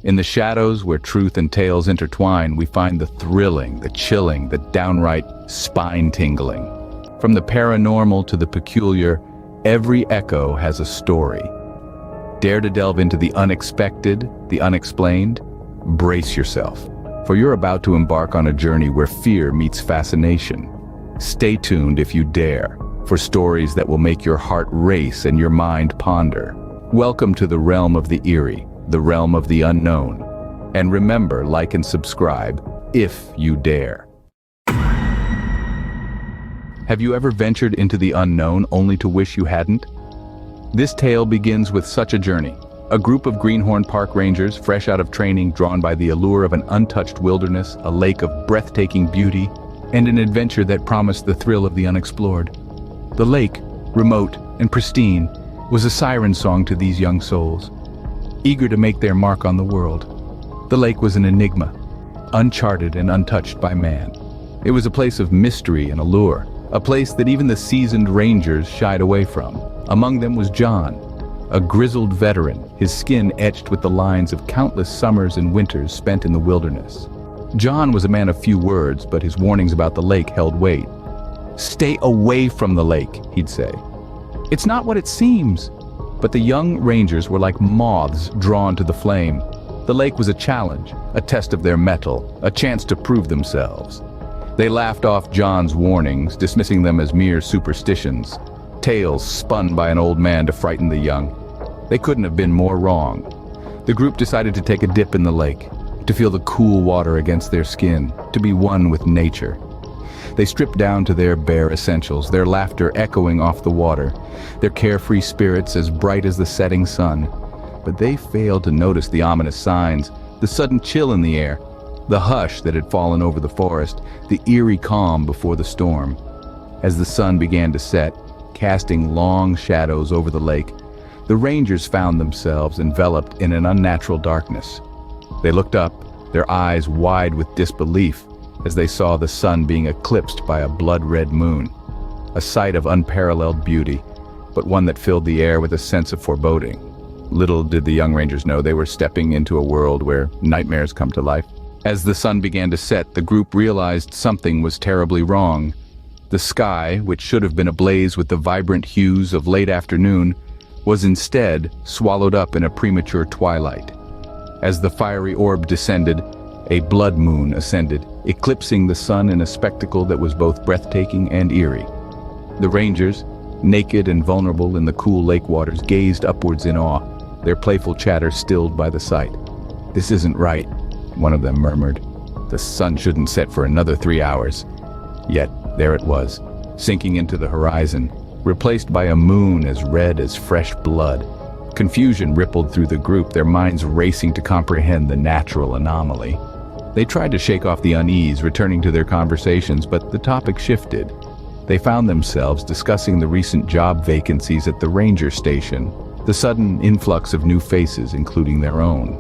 In the shadows where truth and tales intertwine, we find the thrilling, the chilling, the downright spine-tingling. From the paranormal to the peculiar, every echo has a story. Dare to delve into the unexpected, the unexplained? Brace yourself, for you're about to embark on a journey where fear meets fascination. Stay tuned if you dare, for stories that will make your heart race and your mind ponder. Welcome to the realm of the eerie, the realm of the unknown. And remember, like and subscribe, if you dare. Have you ever ventured into the unknown only to wish you hadn't? This tale begins with such a journey. A group of Greenhorn Park Rangers, fresh out of training, drawn by the allure of an untouched wilderness, a lake of breathtaking beauty, and an adventure that promised the thrill of the unexplored. The lake, remote and pristine, was a siren song to these young souls, eager to make their mark on the world. The lake was an enigma, uncharted and untouched by man. It was a place of mystery and allure, a place that even the seasoned rangers shied away from. Among them was John, a grizzled veteran, his skin etched with the lines of countless summers and winters spent in the wilderness. John was a man of few words, but his warnings about the lake held weight. "Stay away from the lake," he'd say. "It's not what it seems." But the young rangers were like moths drawn to the flame. The lake was a challenge, a test of their mettle, a chance to prove themselves. They laughed off John's warnings, dismissing them as mere superstitions, tales spun by an old man to frighten the young. They couldn't have been more wrong. The group decided to take a dip in the lake, to feel the cool water against their skin, to be one with nature. They stripped down to their bare essentials, their laughter echoing off the water, their carefree spirits as bright as the setting sun. But they failed to notice the ominous signs, the sudden chill in the air, the hush that had fallen over the forest, the eerie calm before the storm. As the sun began to set, casting long shadows over the lake, the rangers found themselves enveloped in an unnatural darkness. They looked up, their eyes wide with disbelief, as they saw the sun being eclipsed by a blood-red moon. A sight of unparalleled beauty, but one that filled the air with a sense of foreboding. Little did the young rangers know they were stepping into a world where nightmares come to life. As the sun began to set, the group realized something was terribly wrong. The sky, which should have been ablaze with the vibrant hues of late afternoon, was instead swallowed up in a premature twilight. As the fiery orb descended, a blood moon ascended, eclipsing the sun in a spectacle that was both breathtaking and eerie. The rangers, naked and vulnerable in the cool lake waters, gazed upwards in awe, their playful chatter stilled by the sight. "This isn't right," one of them murmured. "The sun shouldn't set for another 3 hours." Yet there it was, sinking into the horizon, replaced by a moon as red as fresh blood. Confusion rippled through the group, their minds racing to comprehend the natural anomaly. They tried to shake off the unease, returning to their conversations, but the topic shifted. They found themselves discussing the recent job vacancies at the ranger station, the sudden influx of new faces, including their own.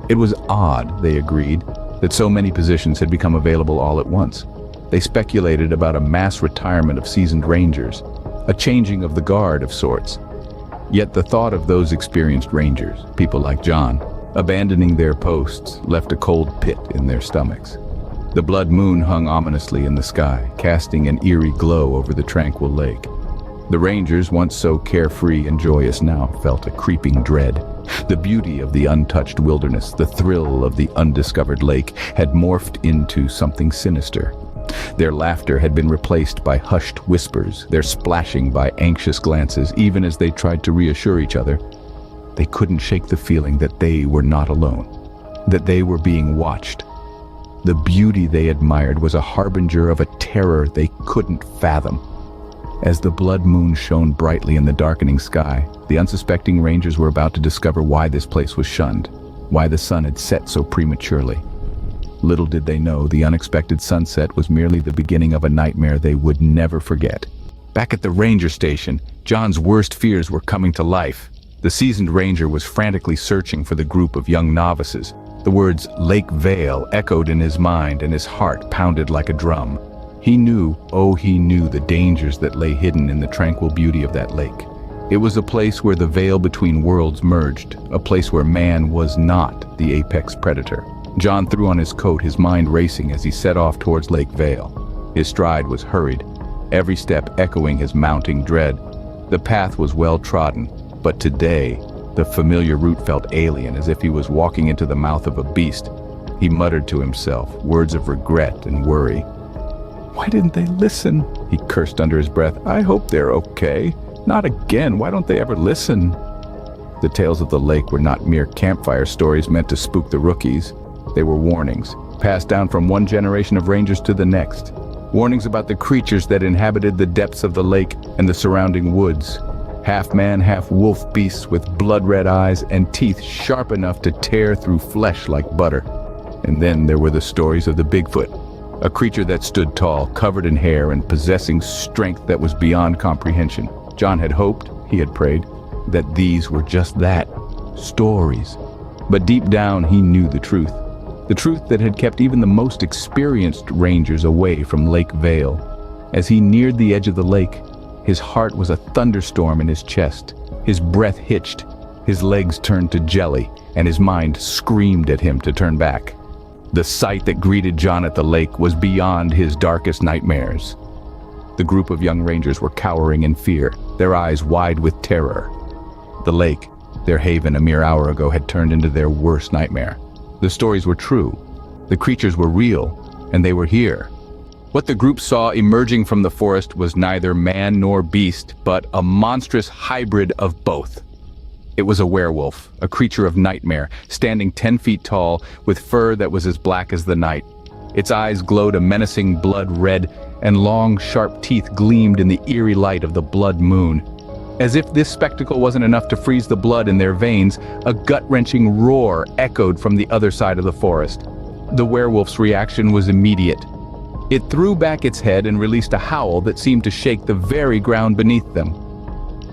It was odd, they agreed, that so many positions had become available all at once. They speculated about a mass retirement of seasoned rangers, a changing of the guard of sorts. Yet the thought of those experienced rangers, people like John, abandoning their posts, left a cold pit in their stomachs. The blood moon hung ominously in the sky, casting an eerie glow over the tranquil lake. The rangers, once so carefree and joyous, now felt a creeping dread. The beauty of the untouched wilderness, the thrill of the undiscovered lake, had morphed into something sinister. Their laughter had been replaced by hushed whispers, their splashing by anxious glances, even as they tried to reassure each other. They couldn't shake the feeling that they were not alone, that they were being watched. The beauty they admired was a harbinger of a terror they couldn't fathom. As the blood moon shone brightly in the darkening sky, the unsuspecting rangers were about to discover why this place was shunned, why the sun had set so prematurely. Little did they know the unexpected sunset was merely the beginning of a nightmare they would never forget. Back at the ranger station, John's worst fears were coming to life. The seasoned ranger was frantically searching for the group of young novices. The words Lake Vale echoed in his mind, and his heart pounded like a drum. He knew, oh he knew, the dangers that lay hidden in the tranquil beauty of that lake. It was a place where the veil between worlds merged, a place where man was not the apex predator. John threw on his coat, his mind racing as he set off towards Lake Vale. His stride was hurried, every step echoing his mounting dread. The path was well trodden, but today, the familiar route felt alien, as if he was walking into the mouth of a beast. He muttered to himself, words of regret and worry. "Why didn't they listen?" he cursed under his breath. "I hope they're okay. Not again. Why don't they ever listen?" The tales of the lake were not mere campfire stories meant to spook the rookies. They were warnings, passed down from one generation of rangers to the next. Warnings about the creatures that inhabited the depths of the lake and the surrounding woods. Half-man, half-wolf beasts with blood-red eyes and teeth sharp enough to tear through flesh like butter. And then there were the stories of the Bigfoot, a creature that stood tall, covered in hair and possessing strength that was beyond comprehension. John had hoped, he had prayed, that these were just that, stories. But deep down he knew the truth that had kept even the most experienced rangers away from Lake Vale. As he neared the edge of the lake, his heart was a thunderstorm in his chest. His breath hitched, his legs turned to jelly, and his mind screamed at him to turn back. The sight that greeted John at the lake was beyond his darkest nightmares. The group of young rangers were cowering in fear, their eyes wide with terror. The lake, their haven a mere hour ago, had turned into their worst nightmare. The stories were true. The creatures were real, and they were here. What the group saw emerging from the forest was neither man nor beast, but a monstrous hybrid of both. It was a werewolf, a creature of nightmare, standing 10 feet tall, with fur that was as black as the night. Its eyes glowed a menacing blood red, and long, sharp teeth gleamed in the eerie light of the blood moon. As if this spectacle wasn't enough to freeze the blood in their veins, a gut-wrenching roar echoed from the other side of the forest. The werewolf's reaction was immediate. It threw back its head and released a howl that seemed to shake the very ground beneath them.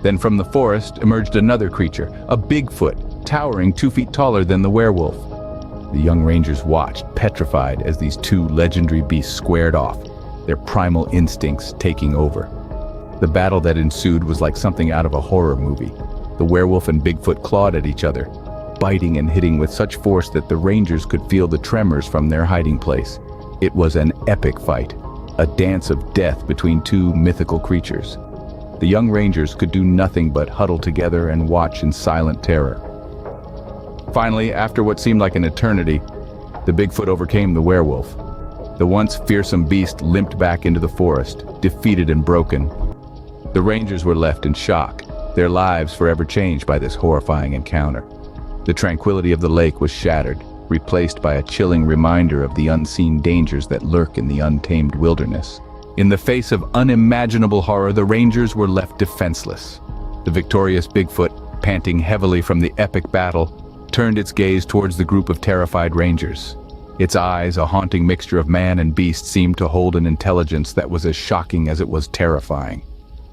Then from the forest emerged another creature, a Bigfoot, towering 2 feet taller than the werewolf. The young rangers watched, petrified, as these two legendary beasts squared off, their primal instincts taking over. The battle that ensued was like something out of a horror movie. The werewolf and Bigfoot clawed at each other, biting and hitting with such force that the rangers could feel the tremors from their hiding place. It was an epic fight, a dance of death between two mythical creatures. The young rangers could do nothing but huddle together and watch in silent terror. Finally, after what seemed like an eternity, the Bigfoot overcame the werewolf. The once fearsome beast limped back into the forest, defeated and broken. The rangers were left in shock, their lives forever changed by this horrifying encounter. The tranquility of the lake was shattered, replaced by a chilling reminder of the unseen dangers that lurk in the untamed wilderness. In the face of unimaginable horror, the rangers were left defenseless. The victorious Bigfoot, panting heavily from the epic battle, turned its gaze towards the group of terrified rangers. Its eyes, a haunting mixture of man and beast, seemed to hold an intelligence that was as shocking as it was terrifying.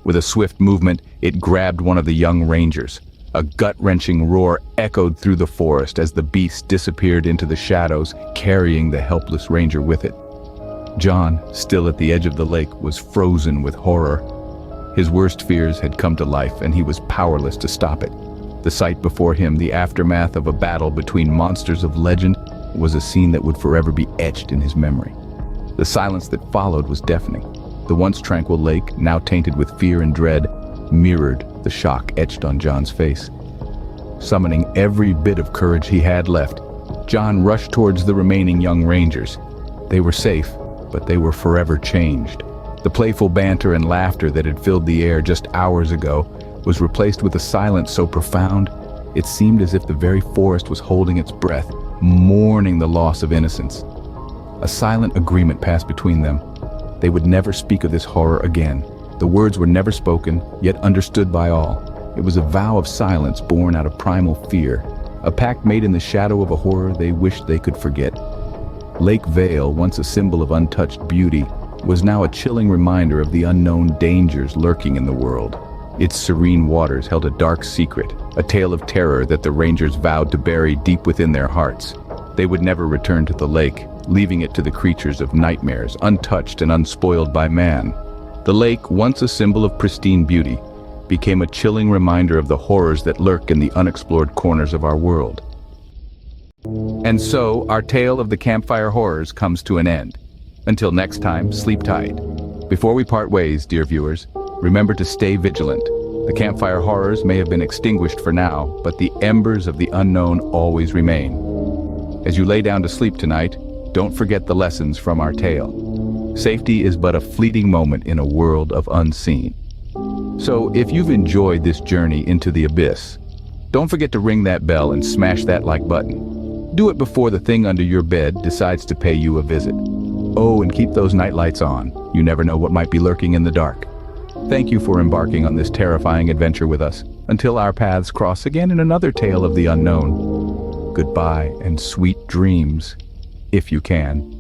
With a swift movement, it grabbed one of the young rangers. A gut-wrenching roar echoed through the forest as the beast disappeared into the shadows, carrying the helpless ranger with it. John, still at the edge of the lake, was frozen with horror. His worst fears had come to life, and he was powerless to stop it. The sight before him, the aftermath of a battle between monsters of legend, was a scene that would forever be etched in his memory. The silence that followed was deafening. The once tranquil lake, now tainted with fear and dread, mirrored the shock etched on John's face. Summoning every bit of courage he had left, John rushed towards the remaining young rangers. They were safe, but they were forever changed. The playful banter and laughter that had filled the air just hours ago was replaced with a silence so profound, it seemed as if the very forest was holding its breath, mourning the loss of innocence. A silent agreement passed between them. They would never speak of this horror again. The words were never spoken, yet understood by all. It was a vow of silence born out of primal fear, a pact made in the shadow of a horror they wished they could forget. Lake Vale, once a symbol of untouched beauty, was now a chilling reminder of the unknown dangers lurking in the world. Its serene waters held a dark secret, a tale of terror that the rangers vowed to bury deep within their hearts. They would never return to the lake, leaving it to the creatures of nightmares, untouched and unspoiled by man. The lake, once a symbol of pristine beauty, became a chilling reminder of the horrors that lurk in the unexplored corners of our world. And so, our tale of the campfire horrors comes to an end. Until next time, sleep tight. Before we part ways, dear viewers, remember to stay vigilant. The campfire horrors may have been extinguished for now, but the embers of the unknown always remain. As you lay down to sleep tonight, don't forget the lessons from our tale. Safety is but a fleeting moment in a world of unseen. So, if you've enjoyed this journey into the abyss, don't forget to ring that bell and smash that like button. Do it before the thing under your bed decides to pay you a visit. Oh, and keep those night lights on. You never know what might be lurking in the dark. Thank you for embarking on this terrifying adventure with us. Until our paths cross again in another tale of the unknown. Goodbye and sweet dreams, if you can.